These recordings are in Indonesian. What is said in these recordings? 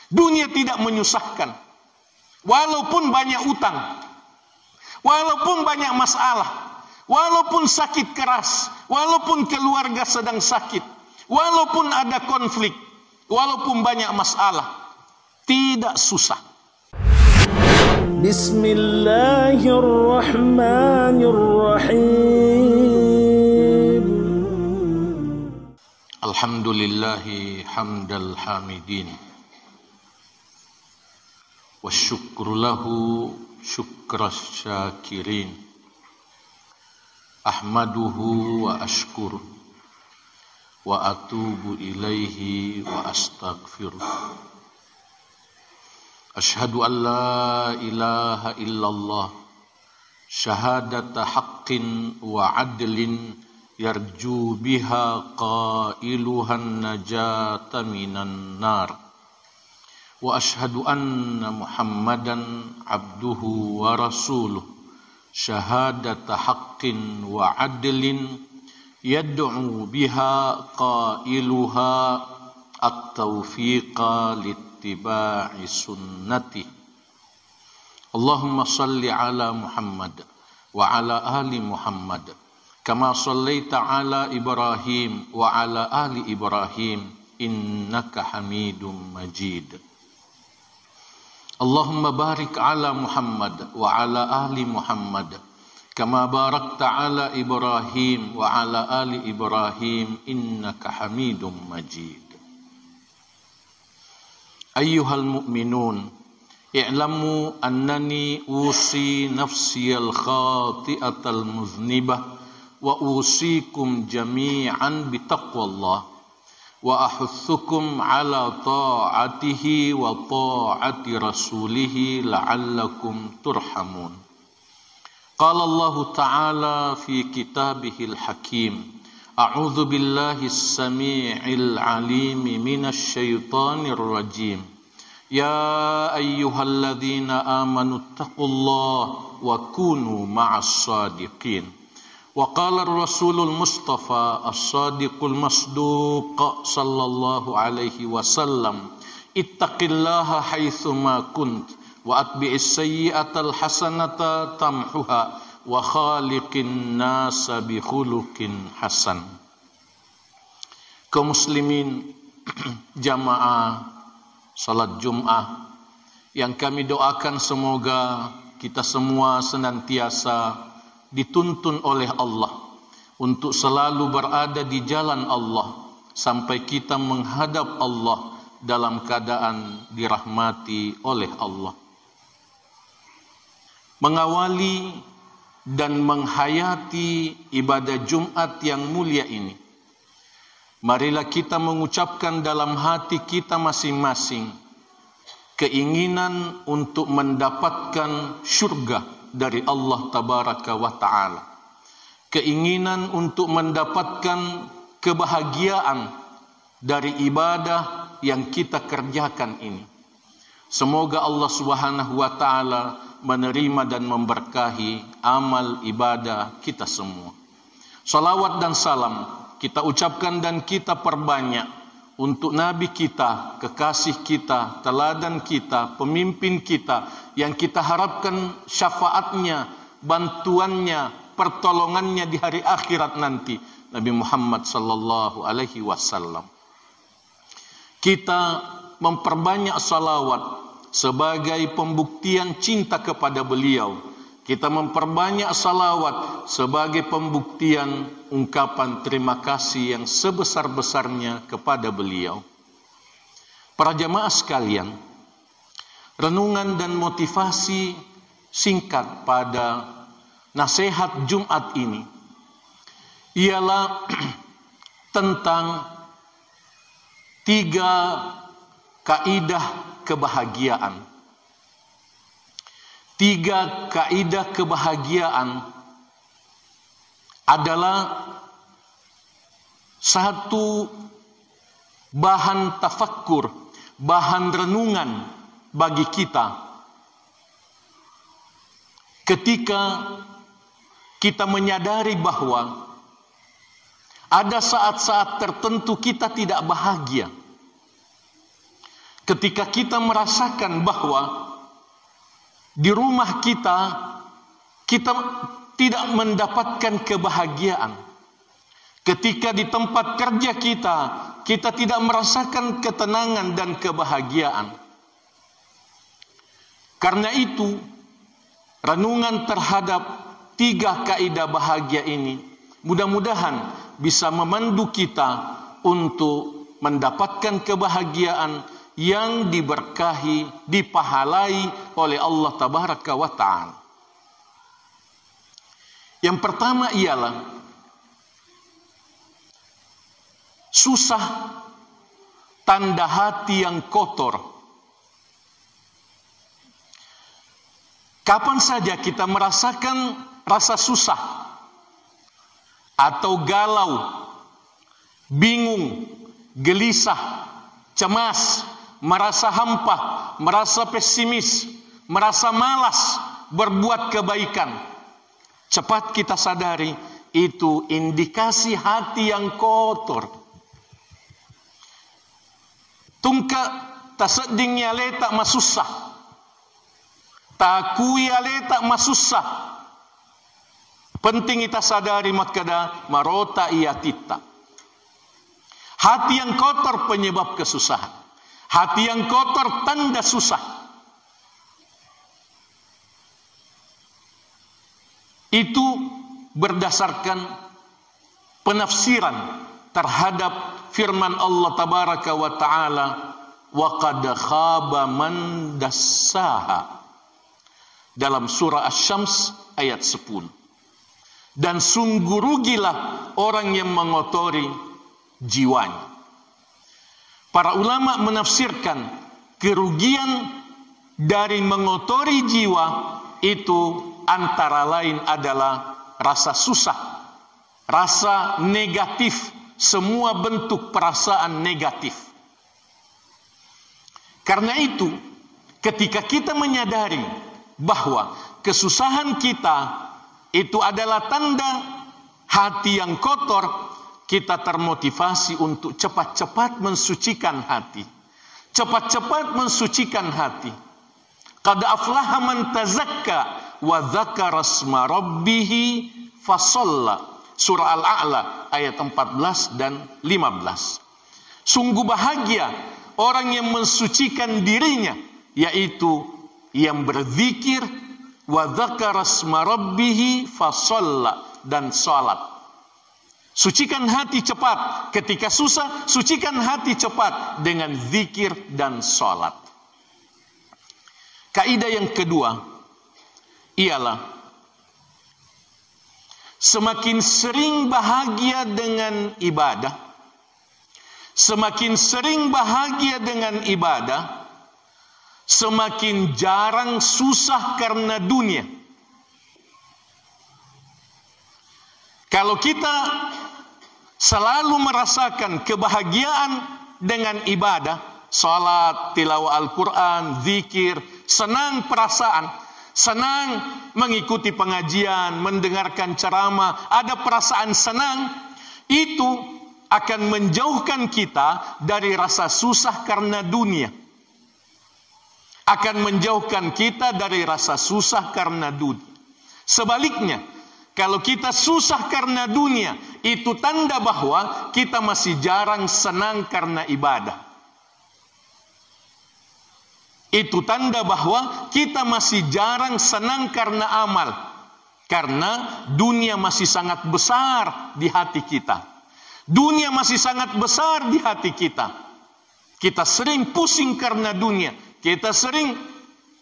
Dunia tidak menyusahkan. Walaupun banyak utang, walaupun banyak masalah, walaupun sakit keras, walaupun keluarga sedang sakit, walaupun ada konflik, walaupun banyak masalah, tidak susah. Bismillahirrahmanirrahim. Alhamdulillahi hamdal hamidin, wa syukru lahu syukras syakirin. Ahmaduhu wa ashkur, wa atubu ilaihi wa astaghfiruh. Ashhadu an la ilaha illallah syahadata haqqin wa adlin yarju biha qailuhan najata minan nar. Wa ashhadu anna Muhammadan abduhu wa rasuluh syahadata haqqin wa adlin yad'u biha qailuha at-taufiqa littiba'i sunnati. Allahumma salli ala Muhammad wa ala ali Muhammad kama sallaita ala Ibrahim wa ala ali Ibrahim innaka Hamidum Majid. Allahumma barik ala Muhammad wa ala ali Muhammad kama barakta ala Ibrahim wa ala ali Ibrahim innaka Hamidum Majid. Ayyuhal mu'minun, i'lamu annani usi nafsiyal khati'atal muznibah wa usikum jami'an bitaqwallah wa ahuthukum ala ta'atihi wa ta'ati rasulihi la'allakum turhamun. Qala Allah Ta'ala fi kitabihil hakim, a'udzu billahi as-sami'il 'alim minasy syaithanir rajim. Ya ayyuhalladzina amanu taqullaha wa kunu ma'as shadiqin. Wa qala ar-rasulul mustafa as-sadiqul masduq sallallahu alaihi wasallam, ittaqillaha haitsu ma kunt wa atbi'is sayyi'atal hasanata tamhuha wa khaliqin nasa bi khuluqin hasan. Kaum muslimin jamaah salat Jumat yang kami doakan semoga kita semua senantiasa dituntun oleh Allah untuk selalu berada di jalan Allah sampai kita menghadap Allah dalam keadaan dirahmati oleh Allah. Mengawali dan menghayati ibadah Jumat yang mulia ini, marilah kita mengucapkan dalam hati kita masing-masing keinginan untuk mendapatkan syurga dari Allah Tabaraka wa Ta'ala, keinginan untuk mendapatkan kebahagiaan dari ibadah yang kita kerjakan ini. Semoga Allah Subhanahu wa Ta'ala menerima dan memberkahi amal ibadah kita semua. Salawat dan salam kita ucapkan dan kita perbanyak untuk Nabi kita, kekasih kita, teladan kita, pemimpin kita, yang kita harapkan syafaatnya, bantuannya, pertolongannya di hari akhirat nanti, Nabi Muhammad sallallahu alaihi wasallam. Kita memperbanyak salawat sebagai pembuktian cinta kepada beliau. Kita memperbanyak salawat sebagai pembuktian ungkapan terima kasih yang sebesar-besarnya kepada beliau. Para jamaah sekalian, renungan dan motivasi singkat pada nasihat Jumat ini ialah tentang 3 kaidah kebahagiaan. 3 kaidah kebahagiaan adalah satu bahan tafakkur, bahan renungan bagi kita ketika kita menyadari bahwa ada saat-saat tertentu kita tidak bahagia. ketika kita merasakan bahwa di rumah kita tidak mendapatkan kebahagiaan. Ketika di tempat kerja kita tidak merasakan ketenangan dan kebahagiaan. Karena itu, renungan terhadap 3 kaidah bahagia ini mudah-mudahan bisa memandu kita untuk mendapatkan kebahagiaan yang diberkahi, dipahalai oleh Allah Tabaraka wa Ta'ala. Yang pertama ialah susah tanda hati yang kotor. Kapan saja kita merasakan rasa susah atau galau, bingung, gelisah, cemas, merasa hampa, merasa pesimis, merasa malas berbuat kebaikan, cepat kita sadari itu indikasi hati yang kotor. Tungka tasedingnya letak masusah, takuya letak masusah. Penting kita sadari matkada marota iya tita. Hati yang kotor penyebab kesusahan. Hati yang kotor tanda susah. Itu berdasarkan penafsiran terhadap firman Allah Tabaraka wa Ta'ala, wa qad khaba man dassaha, dalam surah Asy-Syams ayat 10. Dan sungguh rugilah orang yang mengotori jiwanya. Para ulama menafsirkan kerugian dari mengotori jiwa itu antara lain adalah rasa susah, rasa negatif, semua bentuk perasaan negatif. Karena itu, ketika kita menyadari bahwa kesusahan kita itu adalah tanda hati yang kotor, kita termotivasi untuk cepat-cepat mensucikan hati. Cepat-cepat mensucikan hati. Qad aflaha man tazakka wa dzakara asma rabbih fasalla. Surah Al-A'la ayat 14 dan 15. Sungguh bahagia orang yang mensucikan dirinya, yaitu yang berzikir wa dzakara asma rabbih fasalla, dan salat. Sucikan hati cepat. Ketika susah, sucikan hati cepat dengan zikir dan salat. Kaidah yang kedua ialah semakin sering bahagia dengan ibadah, semakin sering bahagia dengan ibadah, semakin jarang susah karena dunia. Kalau kita selalu merasakan kebahagiaan dengan ibadah, salat, tilawah Al-Quran, zikir, senang perasaan, senang mengikuti pengajian, mendengarkan ceramah, ada perasaan senang, itu akan menjauhkan kita dari rasa susah karena dunia. Akan menjauhkan kita dari rasa susah karena dunia. Sebaliknya, kalau kita susah karena dunia, itu tanda bahwa kita masih jarang senang karena ibadah. Itu tanda bahwa kita masih jarang senang karena amal. Karena dunia masih sangat besar di hati kita. Dunia masih sangat besar di hati kita. Kita sering pusing karena dunia. Kita sering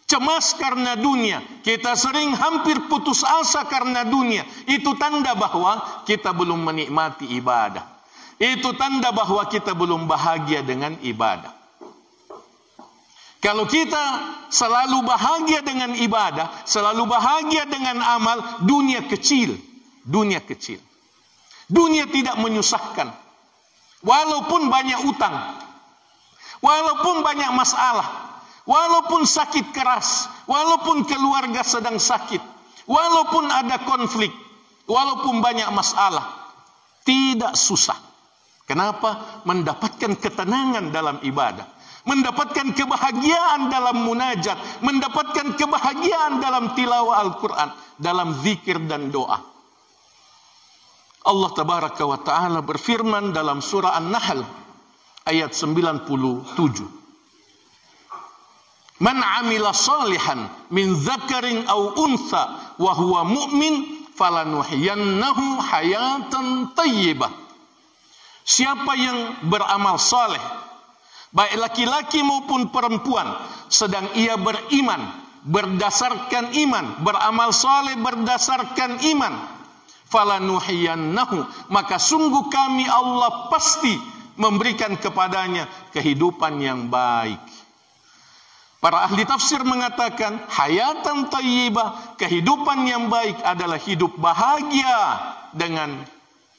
cemas karena dunia. Kita sering hampir putus asa karena dunia. Itu tanda bahwa kita belum menikmati ibadah. Itu tanda bahwa kita belum bahagia dengan ibadah. Kalau kita selalu bahagia dengan ibadah, selalu bahagia dengan amal, dunia kecil. Dunia kecil. Dunia tidak menyusahkan. Walaupun banyak utang. Walaupun banyak masalah. Walaupun sakit keras, walaupun keluarga sedang sakit, walaupun ada konflik, walaupun banyak masalah, tidak susah. Kenapa? Mendapatkan ketenangan dalam ibadah, mendapatkan kebahagiaan dalam munajat, mendapatkan kebahagiaan dalam tilawah Al-Quran, dalam zikir dan doa. Allah Tabaraka wa Ta'ala berfirman dalam surah An-Nahl ayat 97. Man amila salihan min dzakarin aw untha wa huwa mu'min falanuhyiyannahu hayatan thayyibah. Siapa yang beramal saleh, baik laki-laki maupun perempuan, sedang ia beriman, berdasarkan iman, beramal saleh berdasarkan iman, falanuhyiyannahu, maka sungguh kami Allah pasti memberikan kepadanya kehidupan yang baik. Para ahli tafsir mengatakan hayatan thayyibah, kehidupan yang baik adalah hidup bahagia dengan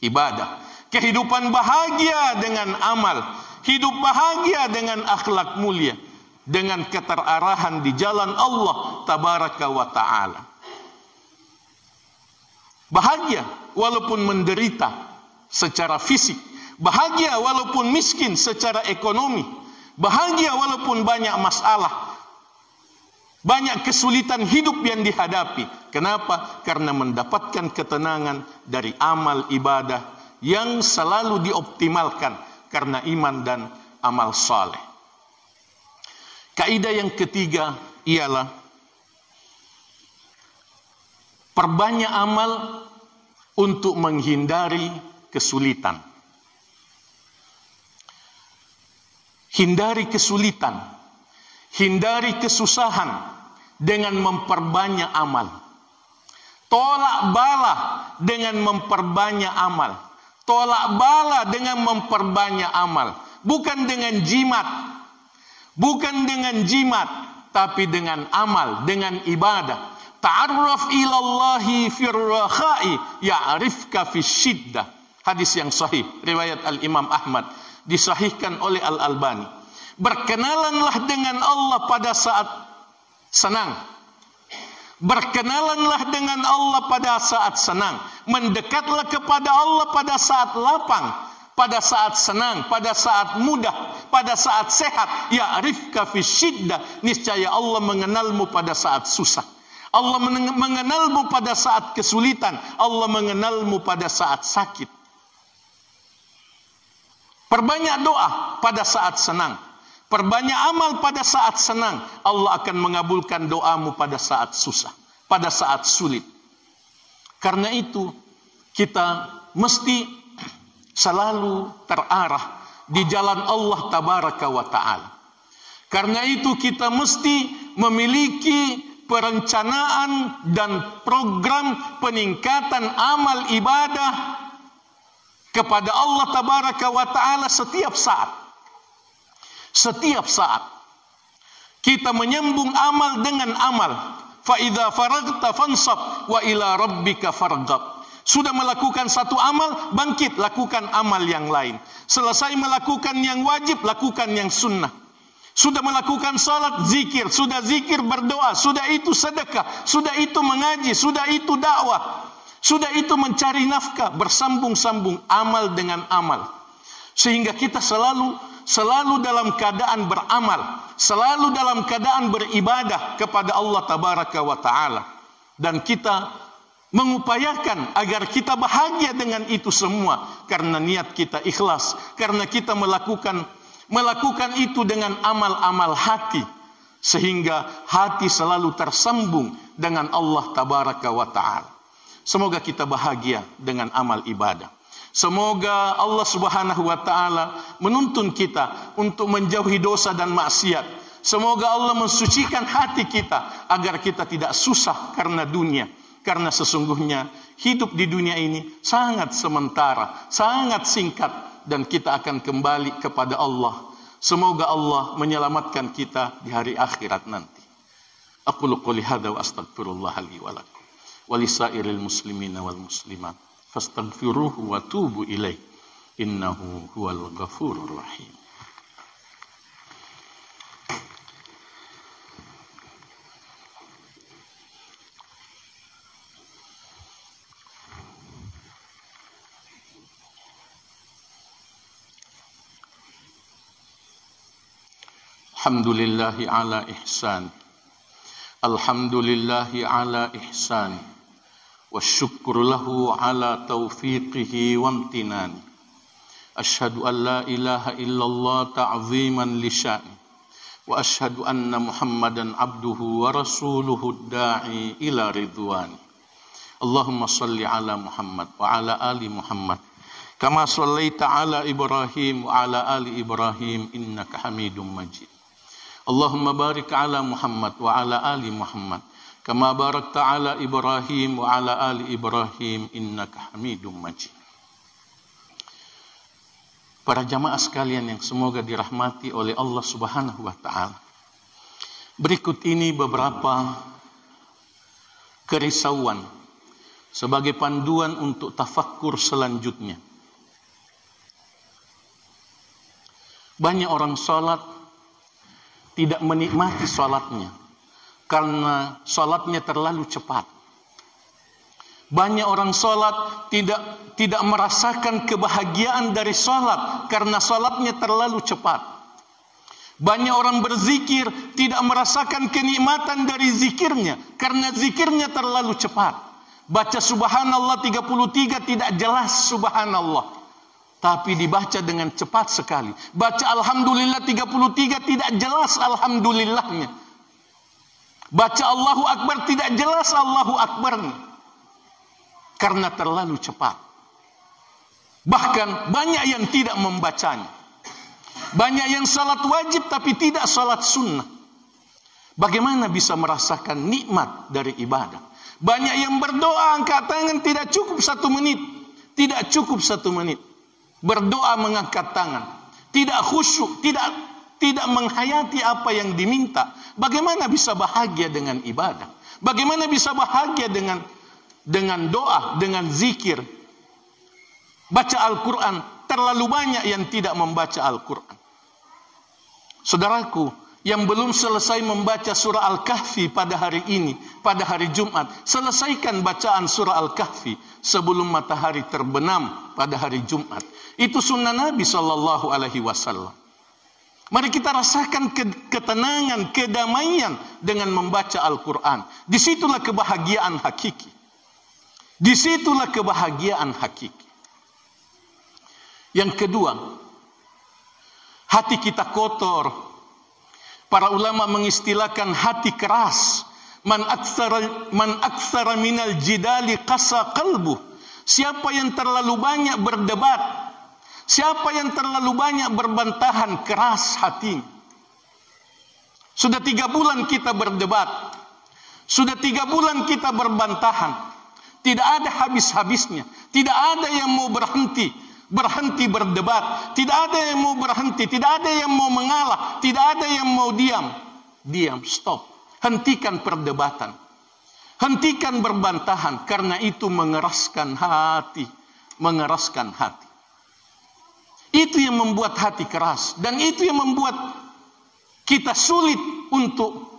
ibadah, kehidupan bahagia dengan amal, hidup bahagia dengan akhlak mulia, dengan keterarahan di jalan Allah Tabaraka wa Ta'ala. Bahagia walaupun menderita secara fisik, bahagia walaupun miskin secara ekonomi, bahagia walaupun banyak masalah, banyak kesulitan hidup yang dihadapi. Kenapa? Karena mendapatkan ketenangan dari amal ibadah yang selalu dioptimalkan karena iman dan amal saleh. Kaidah yang ketiga ialah perbanyak amal untuk menghindari kesulitan. Hindari kesulitan, hindari kesusahan dengan memperbanyak amal. Tolak bala dengan memperbanyak amal. Tolak bala dengan memperbanyak amal. Bukan dengan jimat. Bukan dengan jimat, tapi dengan amal, dengan ibadah. Ta'arraf ilallahi firrakhai ya'rifka fisyiddah. Hadis yang sahih, riwayat Al-Imam Ahmad, disahihkan oleh Al-Albani. Berkenalanlah dengan Allah pada saat senang. Berkenalanlah dengan Allah pada saat senang. Mendekatlah kepada Allah pada saat lapang, pada saat senang, pada saat mudah, pada saat sehat. Ya'rifka fisyiddah, niscaya Allah mengenalmu pada saat susah. Allah mengenalmu pada saat kesulitan. Allah mengenalmu pada saat sakit. Perbanyak doa pada saat senang. Perbanyak amal pada saat senang. Allah akan mengabulkan doamu pada saat susah, pada saat sulit. Karena itu kita mesti selalu terarah di jalan Allah Tabaraka wa Ta'ala. Karena itu kita mesti memiliki perencanaan dan program peningkatan amal ibadah kepada Allah Tabaraka wa Ta'ala setiap saat. Setiap saat kita menyambung amal dengan amal. Fa idza faragta fansab wa ila rabbika farghab. Sudah melakukan satu amal, bangkit lakukan amal yang lain. Selesai melakukan yang wajib, lakukan yang sunnah. Sudah melakukan salat, zikir. Sudah zikir, berdoa. Sudah itu sedekah. Sudah itu mengaji. Sudah itu dakwah. Sudah itu mencari nafkah, bersambung-sambung amal dengan amal. Sehingga kita selalu dalam keadaan beramal, selalu dalam keadaan beribadah kepada Allah Tabaraka wa Ta'ala. Dan kita mengupayakan agar kita bahagia dengan itu semua, karena niat kita ikhlas, karena kita melakukan itu dengan amal-amal hati, sehingga hati selalu tersambung dengan Allah Tabaraka wa Ta'ala. Semoga kita bahagia dengan amal ibadah. Semoga Allah Subhanahu wa Ta'ala menuntun kita untuk menjauhi dosa dan maksiat. Semoga Allah mensucikan hati kita agar kita tidak susah karena dunia. Karena sesungguhnya hidup di dunia ini sangat sementara, sangat singkat, dan kita akan kembali kepada Allah. Semoga Allah menyelamatkan kita di hari akhirat nanti. Aqulu qouli hadza wa astaghfirullah li wa lakum wa lisairil muslimina wal muslimat fastaghfiruhu wa tubu ilaih innahu huwal ghafurur rahim. Alhamdulillahi ala ihsan. Alhamdulillahi ala ihsan. Wasyukru lahu ala taufiqihi wa amtinani. Asyhadu an la ilaha illallah ta'ziman li sya'ni. Wa asyhadu anna Muhammadan abduhu wa rasuluhu da'i ila ridwani. Allahumma salli ala Muhammad wa ala ali Muhammad. Kama sallaita ala Ibrahim wa ala ali Ibrahim innaka Hamidum Majid. Allahumma barik ala Muhammad wa ala ali Muhammad kama barakta ala Ibrahim wa ala ali Ibrahim innaka Hamidum Majid. Para jamaah sekalian yang semoga dirahmati oleh Allah Subhanahu wa taala. Berikut ini beberapa kerisauan sebagai panduan untuk tafakkur selanjutnya. Banyak orang salat tidak menikmati salatnya karena salatnya terlalu cepat. Banyak orang salat tidak merasakan kebahagiaan dari salat karena salatnya terlalu cepat. Banyak orang berzikir tidak merasakan kenikmatan dari zikirnya karena zikirnya terlalu cepat. Baca subhanallah 33 tidak jelas subhanallah, tapi dibaca dengan cepat sekali. Baca alhamdulillah 33 tidak jelas alhamdulillahnya. Baca Allahu Akbar tidak jelas Allahu Akbarnya karena terlalu cepat. Bahkan banyak yang tidak membacanya. Banyak yang salat wajib tapi tidak salat sunnah. Bagaimana bisa merasakan nikmat dari ibadah? Banyak yang berdoa angkat tangan tidak cukup 1 menit. Tidak cukup 1 menit. Berdoa mengangkat tangan, tidak khusyuk, tidak menghayati apa yang diminta. Bagaimana bisa bahagia dengan ibadah? Bagaimana bisa bahagia dengan doa, dengan zikir? Baca Al-Quran, terlalu banyak yang tidak membaca Al-Quran. Saudaraku, yang belum selesai membaca surah Al-Kahfi pada hari ini, pada hari Jumat, selesaikan bacaan surah Al-Kahfi sebelum matahari terbenam pada hari Jumat. Itu sunnah Nabi Sallallahu Alaihi Wasallam. Mari kita rasakan ketenangan, kedamaian dengan membaca Al-Quran. Disitulah kebahagiaan hakiki. Disitulah kebahagiaan hakiki. Yang kedua, hati kita kotor. Para ulama mengistilahkan hati keras. Man aktsara minal jidali qasa qalbuh. Siapa yang terlalu banyak berdebat, siapa yang terlalu banyak berbantahan, keras hatinya. Sudah 3 bulan kita berdebat. Sudah 3 bulan kita berbantahan. Tidak ada habis-habisnya. Tidak ada yang mau berhenti berdebat. Tidak ada yang mau berhenti. Tidak ada yang mau mengalah. Tidak ada yang mau diam. Diam, stop. Hentikan perdebatan. Hentikan berbantahan. Karena itu mengeraskan hati. Mengeraskan hati. Itu yang membuat hati keras. Dan itu yang membuat kita sulit untuk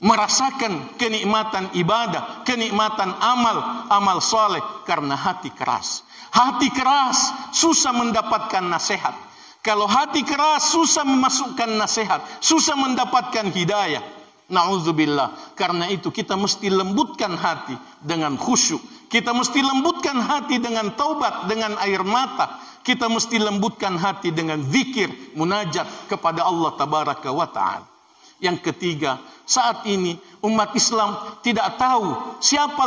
merasakan kenikmatan ibadah, kenikmatan amal soleh karena hati keras. Hati keras susah mendapatkan nasihat. Kalau hati keras susah memasukkan nasihat, susah mendapatkan hidayah. Na'udzubillah. Karena itu kita mesti lembutkan hati dengan khusyuk. Kita mesti lembutkan hati dengan taubat, dengan air mata. Kita mesti lembutkan hati dengan zikir, munajat kepada Allah Tabaraka wa Ta'ala. Yang ketiga, saat ini umat Islam tidak tahu siapa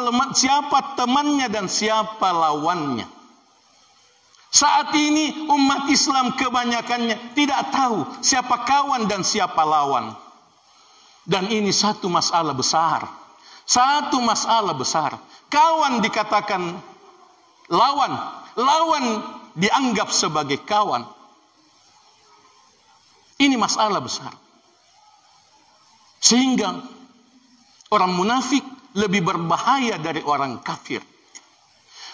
temannya dan siapa lawannya. Saat ini umat Islam kebanyakannya tidak tahu siapa kawan dan siapa lawan. Dan ini satu masalah besar. Satu masalah besar. Kawan dikatakan lawan. Lawan dianggap sebagai kawan. Ini masalah besar. Sehingga orang munafik lebih berbahaya dari orang kafir.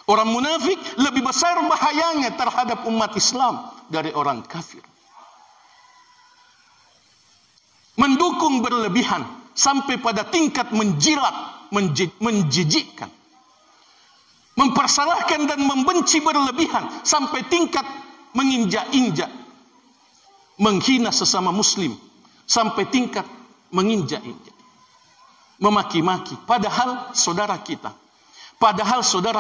Orang munafik lebih besar bahayanya terhadap umat Islam dari orang kafir. Mendukung berlebihan sampai pada tingkat menjilat, menjijikkan. Mempersalahkan dan membenci berlebihan sampai tingkat menginjak-injak. Menghina sesama muslim. sampai tingkat menginjak-injak, memaki-maki, padahal saudara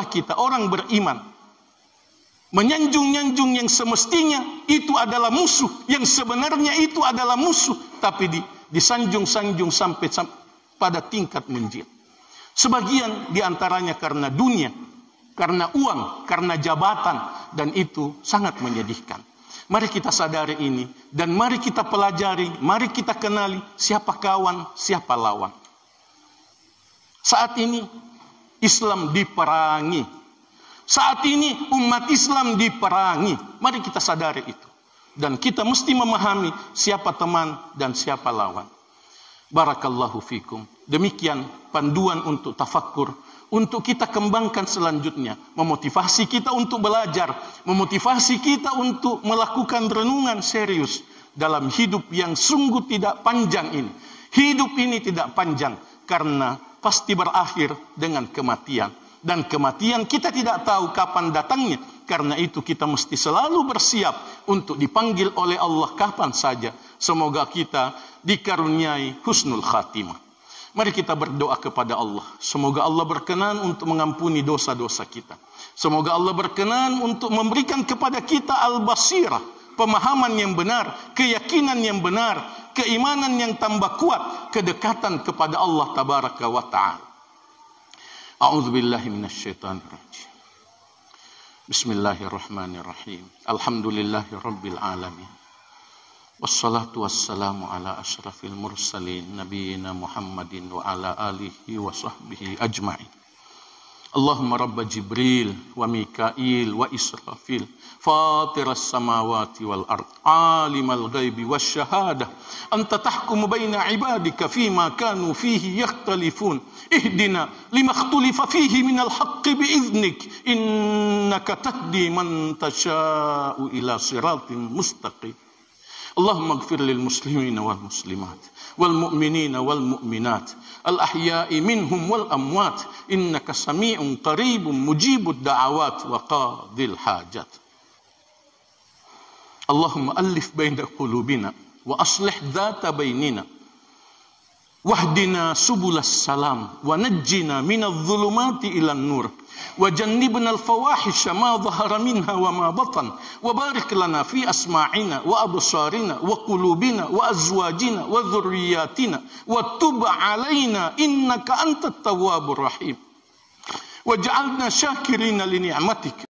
kita orang beriman, menyanjung-nyanjung yang semestinya itu adalah musuh, yang sebenarnya itu adalah musuh, tapi disanjung-sanjung sampai pada tingkat menjil. Sebagian diantaranya karena dunia, karena uang, karena jabatan, dan itu sangat menyedihkan. Mari kita sadari ini, dan mari kita pelajari, mari kita kenali siapa kawan, siapa lawan. Saat ini Islam diperangi. Saat ini umat Islam diperangi. Mari kita sadari itu. Dan kita mesti memahami siapa teman dan siapa lawan. Barakallahu fikum. Demikian panduan untuk tafakkur, untuk kita kembangkan selanjutnya. Memotivasi kita untuk belajar. Memotivasi kita untuk melakukan renungan serius dalam hidup yang sungguh tidak panjang ini. Hidup ini tidak panjang karena pasti berakhir dengan kematian. Dan kematian kita tidak tahu kapan datangnya. Karena itu kita mesti selalu bersiap untuk dipanggil oleh Allah kapan saja. Semoga kita dikaruniai husnul khatimah. Mari kita berdoa kepada Allah. Semoga Allah berkenan untuk mengampuni dosa-dosa kita. Semoga Allah berkenan untuk memberikan kepada kita al-basirah, pemahaman yang benar, keyakinan yang benar, keimanan yang tambah kuat, kedekatan kepada Allah tabaraka wa ta'ala. A'udzubillahi minasyaitonirrajim. Bismillahirrahmanirrahim. Alhamdulillahi rabbil alamin. Wassalatu wassalamu ala asyrafil mursalin nabiyina Muhammadin wa ala alihi wa sahbihi ajma'in. Allahumma rabba Jibril wa Mikail wa Israfil fatiras samawati wal ard alimal ghaibi wasyahadah anta tahkumu baina ibadika fima kanu fihi yakhtalifun ihdina lima ikhtalifa fihi minal haqqi biiznik innaka tahdi man tasha'u ila siratin mustaqim. Allahumma ighfir lil muslimina wal muslimat wal mu'minina wal mu'minat al ahya'i minhum wal amwat innaka sami'un qaribun mujibud da'awat wa qadil hajat. Allahumma alif baina qulubina wa aslih dhata bainina wahdina subulas salam wa najjina minadh dhulumati ilan nur wa jannibna al-fawahisha ma dhahara minha wa ma batan wa barik lana fi asma'ina wa absarina wa qulubina wa azwajina wa dhurriyyatina wa tub 'alaina innaka antat tawwabur rahim waj'alna syakirina li ni'matika